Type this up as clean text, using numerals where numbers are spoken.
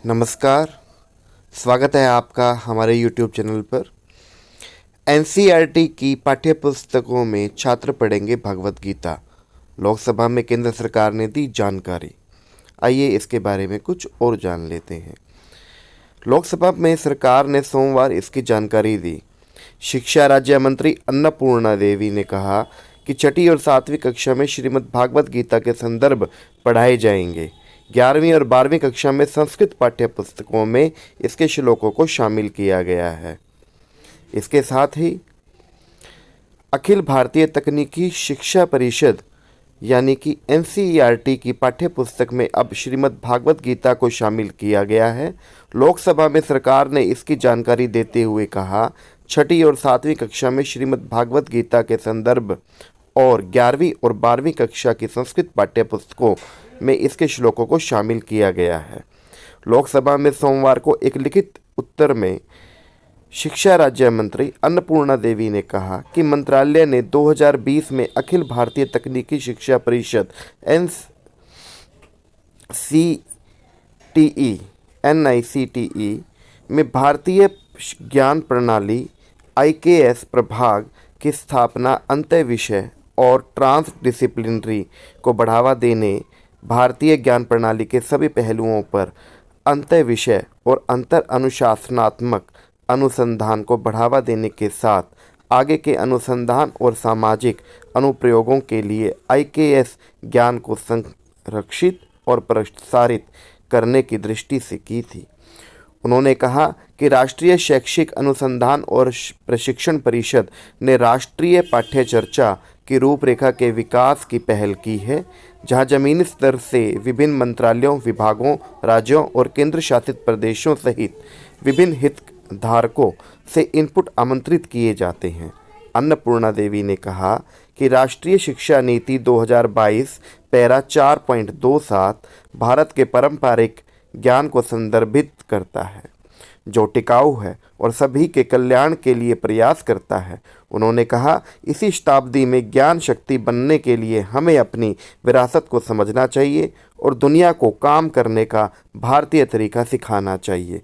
नमस्कार। स्वागत है आपका हमारे YouTube चैनल पर। एनसीईआरटी की पाठ्यपुस्तकों में छात्र पढ़ेंगे भगवत गीता। लोकसभा में केंद्र सरकार ने दी जानकारी। आइए इसके बारे में कुछ और जान लेते हैं। लोकसभा में सरकार ने सोमवार इसकी जानकारी दी। शिक्षा राज्य मंत्री अन्नपूर्णा देवी ने कहा कि छठी और 7वीं कक्षा में श्रीमद् भागवत गीता के संदर्भ पढ़ाए जाएंगे। 11वीं और 12वीं कक्षा में संस्कृत पाठ्य पुस्तकों में इसके श्लोकों को शामिल किया गया है। इसके साथ ही अखिल भारतीय तकनीकी शिक्षा परिषद यानी कि एनसीईआरटी की पाठ्य पुस्तक में अब श्रीमद् भागवत गीता को शामिल किया गया है। लोकसभा में सरकार ने इसकी जानकारी देते हुए कहा, छठी और 7वीं कक्षा में श्रीमद् भागवत गीता के संदर्भ और 11वीं और 12वीं कक्षा की संस्कृत पाठ्य पुस्तकों में इसके श्लोकों को शामिल किया गया है। लोकसभा में सोमवार को एक लिखित उत्तर में शिक्षा राज्य मंत्री अन्नपूर्णा देवी ने कहा कि मंत्रालय ने 2020 में अखिल भारतीय तकनीकी शिक्षा परिषद NICTE में भारतीय ज्ञान प्रणाली IKS प्रभाग की स्थापना अंतः विषय और ट्रांसडिसिप्लिनरी को बढ़ावा देने, भारतीय ज्ञान प्रणाली के सभी पहलुओं पर अंतः विषय और अंतर अनुशासनात्मक अनुसंधान को बढ़ावा देने के साथ आगे के अनुसंधान और सामाजिक अनुप्रयोगों के लिए IKS ज्ञान को संरक्षित और प्रसारित करने की दृष्टि से की थी। उन्होंने कहा कि राष्ट्रीय शैक्षिक अनुसंधान और प्रशिक्षण परिषद ने राष्ट्रीय पाठ्य चर्चा की रूपरेखा के विकास की पहल की है, जहां जमीनी स्तर से विभिन्न मंत्रालयों, विभागों, राज्यों और केंद्र शासित प्रदेशों सहित विभिन्न हितधारकों से इनपुट आमंत्रित किए जाते हैं। अन्नपूर्णा देवी ने कहा कि राष्ट्रीय शिक्षा नीति 2022 पैरा 4.27 भारत के पारंपरिक ज्ञान को संदर्भित करता है, जो टिकाऊ है और सभी के कल्याण के लिए प्रयास करता है। उन्होंने कहा, इसी शताब्दी में ज्ञान शक्ति बनने के लिए हमें अपनी विरासत को समझना चाहिए और दुनिया को काम करने का भारतीय तरीका सिखाना चाहिए।